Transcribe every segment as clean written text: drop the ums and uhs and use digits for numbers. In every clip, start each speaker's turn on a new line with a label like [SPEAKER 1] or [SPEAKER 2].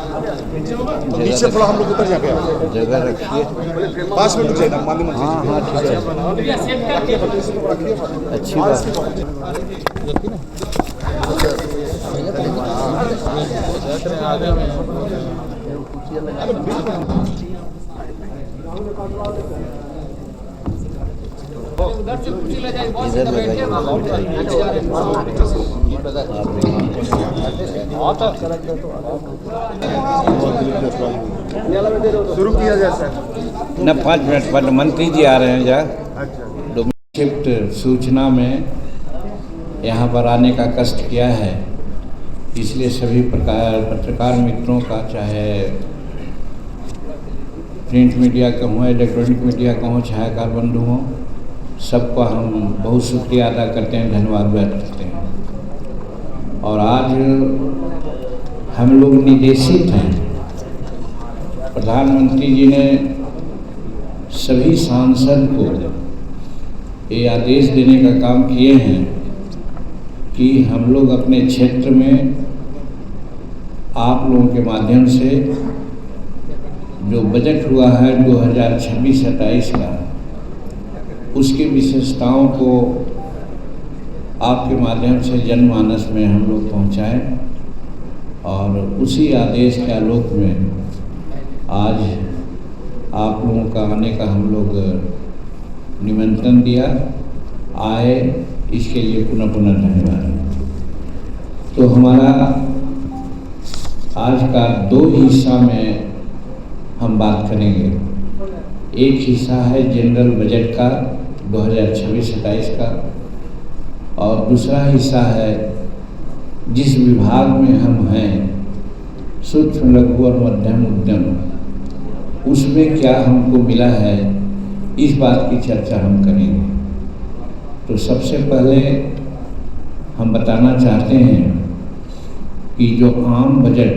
[SPEAKER 1] नीचे थोड़ा हम लोग उतर जाके
[SPEAKER 2] जगह रखिए।
[SPEAKER 1] 5 मिनट चाहिए माननीय मंत्री।
[SPEAKER 2] हाँ हाँ ठीक है, अच्छी बात। इधर लगाइए।
[SPEAKER 1] शुरू किया जाए सर।
[SPEAKER 2] न 5 मिनट पर मंत्री जी आ रहे हैं जहाँ
[SPEAKER 1] अच्छा
[SPEAKER 2] शिफ्ट सूचना में यहाँ पर आने का कष्ट किया है, इसलिए सभी प्रकार पत्रकार मित्रों का, चाहे प्रिंट मीडिया का हो, इलेक्ट्रॉनिक मीडिया का हो, छायाकार बंधु हों, सबका हम बहुत शुक्रिया अदा करते हैं, धन्यवाद व्यक्त करते हैं। और आज हम लोग निर्देशित हैं, प्रधानमंत्री जी ने सभी सांसद को ये आदेश देने का काम किए हैं कि हम लोग अपने क्षेत्र में आप लोगों के माध्यम से जो बजट हुआ है 2026-27 का, उसकी विशेषताओं को आपके माध्यम से जनमानस में हम लोग पहुँचाएँ, और उसी आदेश के आलोक में आज आप लोगों का आने का हम लोग निमंत्रण दिया, आए, इसके लिए पुनः पुनः धन्यवाद। तो हमारा आज का 2 हिस्सा में हम बात करेंगे। एक हिस्सा है जनरल बजट का 2026-27 का, और दूसरा हिस्सा है जिस विभाग में हम हैं, सूक्ष्म लघु और मध्यम उद्यम, उसमें क्या हमको मिला है, इस बात की चर्चा हम करेंगे। तो सबसे पहले हम बताना चाहते हैं कि जो आम बजट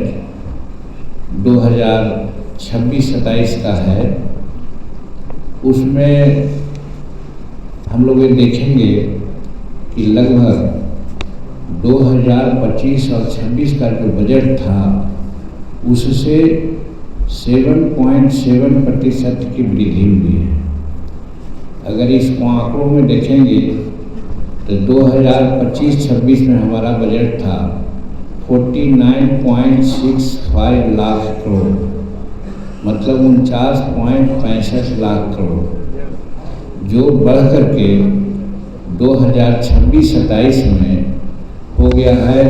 [SPEAKER 2] 2026-27 का है, उसमें हम लोग ये देखेंगे कि लगभग 2025 और 26 का जो बजट था, उससे 7.7% की वृद्धि हुई है। अगर इसको आंकड़ों में देखेंगे तो 2025-26 में हमारा बजट था 49.65 लाख करोड़, मतलब 49.65 लाख करोड़, जो बढ़ करके 2026-27 में हो गया है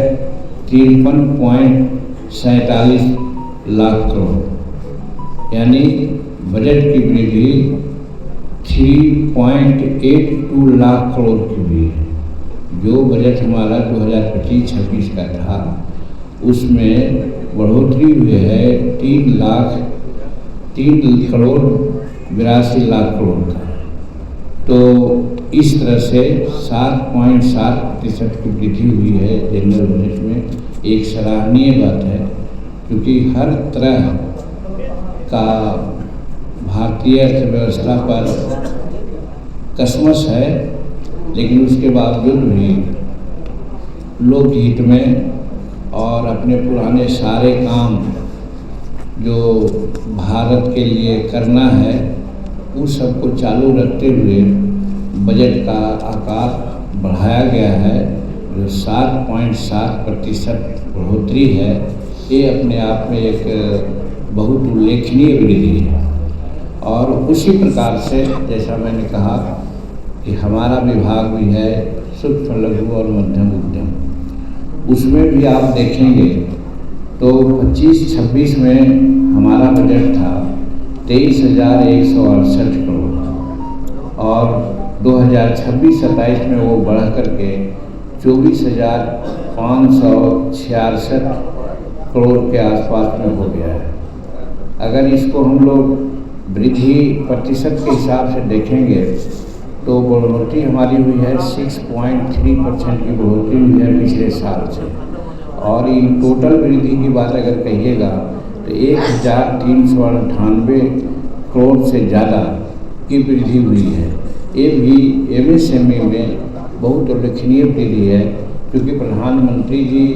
[SPEAKER 2] 53.47 लाख करोड़, यानी बजट की वृद्धि 3.82 लाख करोड़ की हुई है। जो बजट हमारा 2025-26 का था, उसमें बढ़ोतरी हुई है 3,82,82 करोड़ का। तो इस तरह से 7.7% की वृद्धि हुई है जनरल बजट में। एक सराहनीय बात है, क्योंकि हर तरह का भारतीय अर्थव्यवस्था पर कसमस है, लेकिन उसके बावजूद भी लोकहित में और अपने पुराने सारे काम जो भारत के लिए करना है, उस सबको चालू रखते हुए बजट का आकार बढ़ाया गया है। जो 7.7% बढ़ोतरी है, ये अपने आप में एक बहुत उल्लेखनीय वृद्धि है। और उसी प्रकार से जैसा मैंने कहा कि हमारा विभाग भी है सूक्ष्म लघु और मध्यम उद्यम, उसमें भी आप देखेंगे तो 25-26 में हमारा बजट था 23,168 करोड़, और 2026-27 में वो बढ़ करके 24,566 करोड़ के आसपास में हो गया है। अगर इसको हम लोग वृद्धि प्रतिशत के हिसाब से देखेंगे तो बढ़ोतरी हमारी हुई है 6.3% की बढ़ोतरी हुई है पिछले साल से। और इन टोटल वृद्धि की बात अगर कहिएगा तो 1,398 करोड़ से ज़्यादा की वृद्धि हुई है। ये भी MSME में बहुत उल्लेखनीय वृद्धि है, क्योंकि प्रधानमंत्री जी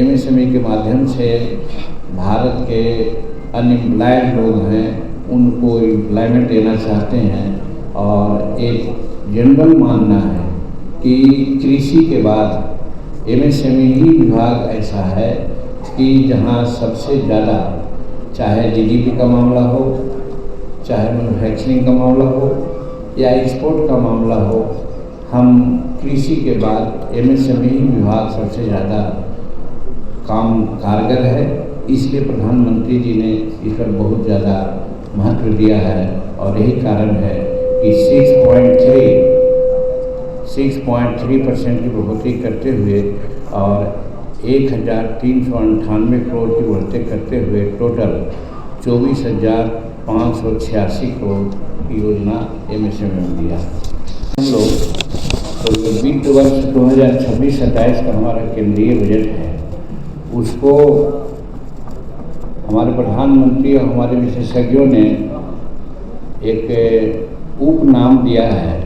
[SPEAKER 2] MSME के माध्यम से भारत के अनएम्प्लॉयड लोग हैं उनको एम्प्लॉयमेंट देना चाहते हैं। और एक जनरल मानना है कि कृषि के बाद एमएसएमई ही विभाग ऐसा है कि जहां सबसे ज़्यादा, चाहे जीडीपी का मामला हो, चाहे मैन्युफैक्चरिंग का मामला हो या एक्सपोर्ट का मामला हो, हम कृषि के बाद एमएसएमई विभाग सबसे ज़्यादा काम कारगर है। इसलिए प्रधानमंत्री जी ने इस पर बहुत ज़्यादा महत्व दिया है और यही कारण है कि 6.3% की बढ़ोतरी करते हुए और 1398 करोड़ की बढ़ोतरी करते हुए टोटल 24,586 करोड़ की योजना एमएसएमई में दिया। हम लोग तो जो वित्त वर्ष 2026-27 का हमारा केंद्रीय बजट है उसको हमारे प्रधानमंत्री और हमारे विशेषज्ञों ने एक उपनाम दिया है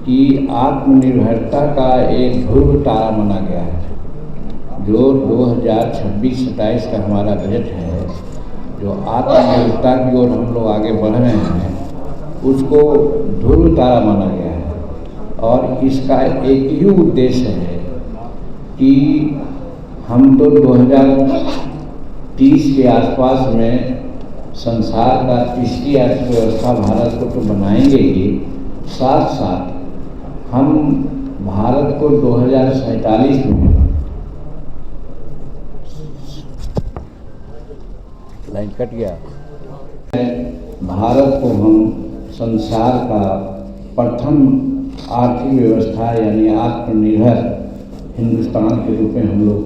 [SPEAKER 2] कि आत्मनिर्भरता का एक ध्रुव तारा माना गया है। जो 2026-27 का हमारा बजट है, जो आत्मनिर्भरता की ओर हम लोग आगे बढ़ रहे हैं, उसको ध्रुव तारा माना गया है। और इसका एक ही उद्देश्य है कि हम तो 2030 के आसपास में संसार का तीसरी अर्थव्यवस्था भारत को तो बनाएंगे ही, साथ साथ हम भारत को 2047 में लाइन कट गया, भारत को हम संसार का प्रथम आर्थिक व्यवस्था यानी आत्मनिर्भर हिंदुस्तान के रूप में हम लोग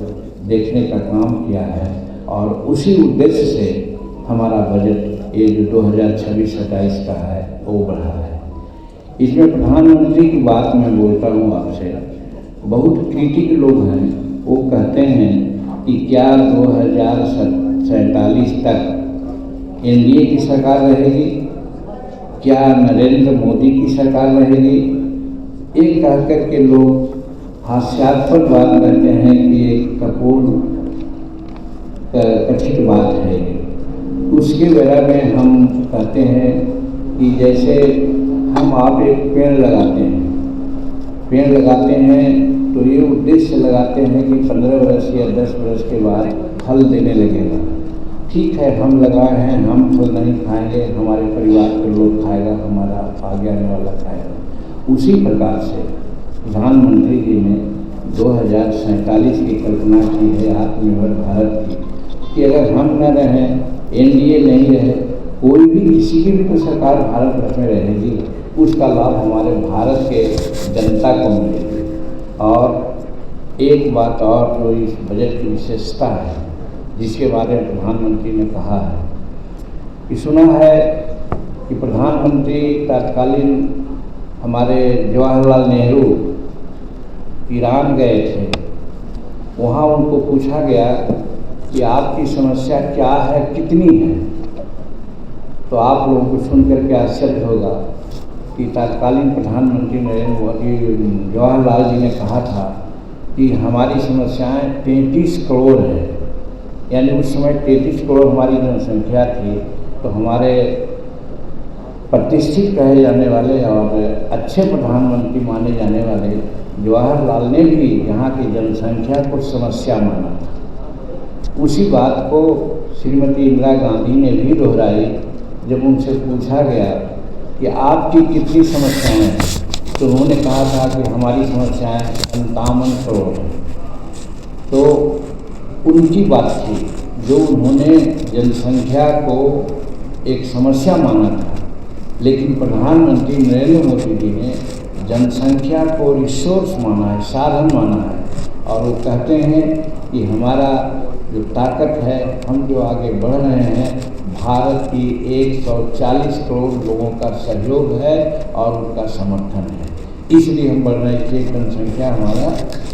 [SPEAKER 2] देखने का काम किया है। और उसी उद्देश्य से हमारा बजट ये जो 2026-27 का है वो बढ़ा है। इसमें प्रधानमंत्री की बात मैं बोलता हूँ आपसे, बहुत क्रिटिक लोग हैं, वो कहते हैं कि क्या 2047 तक एनडीए की सरकार रहेगी, क्या नरेंद्र मोदी की सरकार रहेगी। एक कहकर के लोग हास्यास्पद बात करते हैं कि एक कपूर कथित बात है। उसके बारे में हम कहते हैं कि जैसे हम आप एक पेड़ लगाते हैं तो ये उद्देश्य लगाते हैं कि 15 वर्ष या 10 वर्ष के बाद फल देने लगेगा। ठीक है, हम लगाए हैं, हम फल नहीं खाएंगे, हमारे परिवार के लोग खाएगा, हमारा आगे आने वाला खाएगा। उसी प्रकार से प्रधानमंत्री जी ने 2047 की कल्पना की है आत्मनिर्भर भारत की, कि अगर हम न रहें, एनडीए नहीं रहे, कोई भी किसी की भी तो सरकार भारत वर्ष में रहेगी, उसका लाभ हमारे भारत के जनता को मिलेगी। और एक बात और जो इस बजट की विशेषता है, जिसके बारे में प्रधानमंत्री ने कहा है कि सुना है कि प्रधानमंत्री तत्कालीन हमारे जवाहरलाल नेहरू ईरान गए थे, वहाँ उनको पूछा गया कि आपकी समस्या क्या है, कितनी है। तो आप लोगों को सुन करके आश्चर्य होगा कि तत्कालीन प्रधानमंत्री नरेंद्र मोदी जवाहरलाल जी ने कहा था कि हमारी समस्याएं 33 करोड़ है। यानी उस समय 33 करोड़ हमारी जनसंख्या थी। तो हमारे प्रतिष्ठित कहे जाने वाले और अच्छे प्रधानमंत्री माने जाने वाले जवाहरलाल ने भी यहाँ की जनसंख्या को समस्या माना था। उसी बात को श्रीमती इंदिरा गांधी ने भी दोहराई जब उनसे पूछा गया कि आपकी कितनी समस्याएं हैं, तो उन्होंने कहा था कि हमारी समस्याएं 57 करोड़ हैं। तो उनकी बात थी जो उन्होंने जनसंख्या को एक समस्या माना था, लेकिन प्रधानमंत्री नरेंद्र मोदी जी ने जनसंख्या को रिसोर्स माना है, साधन माना है। और वो कहते हैं कि हमारा जो ताकत है, हम जो आगे बढ़ रहे हैं, भारत की 140 करोड़ लोगों का सहयोग है और उनका समर्थन है। इसलिए हम बढ़ रहे हैं। इसलिए जनसंख्या हमारा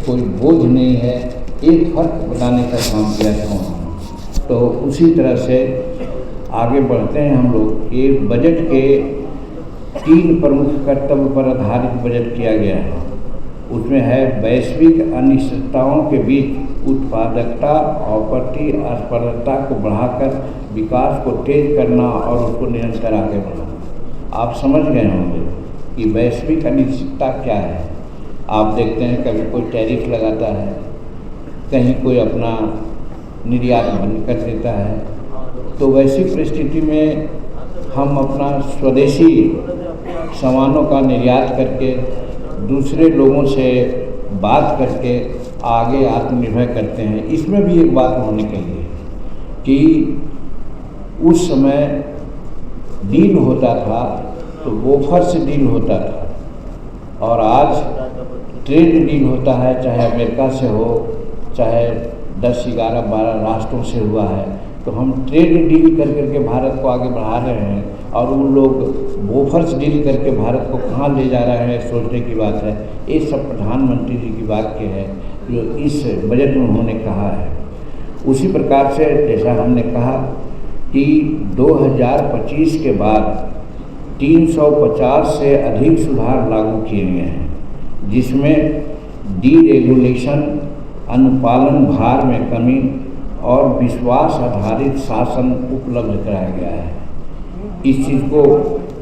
[SPEAKER 2] कोई बोझ नहीं है, एक फर्क बताने का काम किया था उन्होंने। तो उसी तरह से आगे बढ़ते हैं हम लोग। ये बजट के 3 प्रमुख कर्तव्य पर आधारित बजट किया गया है। उसमें है वैश्विक अनिश्चितताओं के बीच उत्पादकता और प्रतिस्पर्धा को बढ़ाकर विकास को तेज करना और उसको निरंतर आगे बढ़ाना। आप समझ गए होंगे कि वैश्विक अनिश्चितता क्या है। आप देखते हैं कभी कोई टैरिफ लगाता है, कहीं कोई अपना निर्यात बंद कर देता है। तो वैसी परिस्थिति में हम अपना स्वदेशी सामानों का निर्यात करके दूसरे लोगों से बात करके आगे आत्मनिर्भर करते हैं। इसमें भी एक बात होने के लिए कि उस समय डील होता था तो वोफर से डील होता था और आज ट्रेड डील होता है, चाहे अमेरिका से हो, चाहे 10, 11, 12 राष्ट्रों से हुआ है। तो हम ट्रेड डील कर करके भारत को आगे बढ़ा रहे हैं और उन लोग वोफर्स डील करके भारत को कहाँ ले जा रहे हैं, सोचने की बात है। ये सब प्रधानमंत्री जी की वाक्य है जो इस बजट में उन्होंने कहा है। उसी प्रकार से जैसा हमने कहा कि 2025 के बाद 350 से अधिक सुधार लागू किए गए हैं, जिसमें डीरेगुलेशन, अनुपालन भार में कमी और विश्वास आधारित शासन उपलब्ध कराया गया है। इस चीज़ को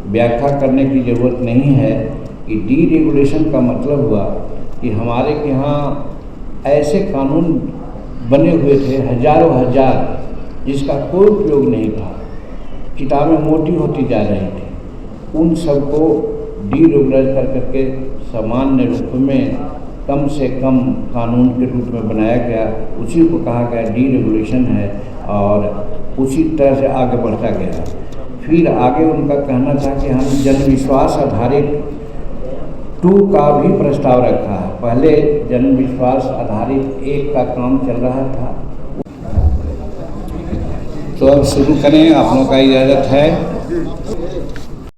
[SPEAKER 2] व्याख्या करने की ज़रूरत नहीं है कि डीरेगुलेशन का मतलब हुआ कि हमारे यहाँ ऐसे कानून बने हुए थे हजारों हजार, जिसका कोई उपयोग नहीं था, किताबें मोटी होती जा रही थी। उन सबको डीरेगुलेट कर करके सामान्य रूप में कम से कम कानून के रूप में बनाया गया। उसी को कहा गया डीरेगुलेशन है और उसी तरह से आगे बढ़ता गया। फिर आगे उनका कहना था कि हम जनविश्वास आधारित 2 का भी प्रस्ताव रखा है। पहले जनविश्वास आधारित 1 का काम चल रहा था। तो अब शुरू करें, आप लोगों का इजाज़त है।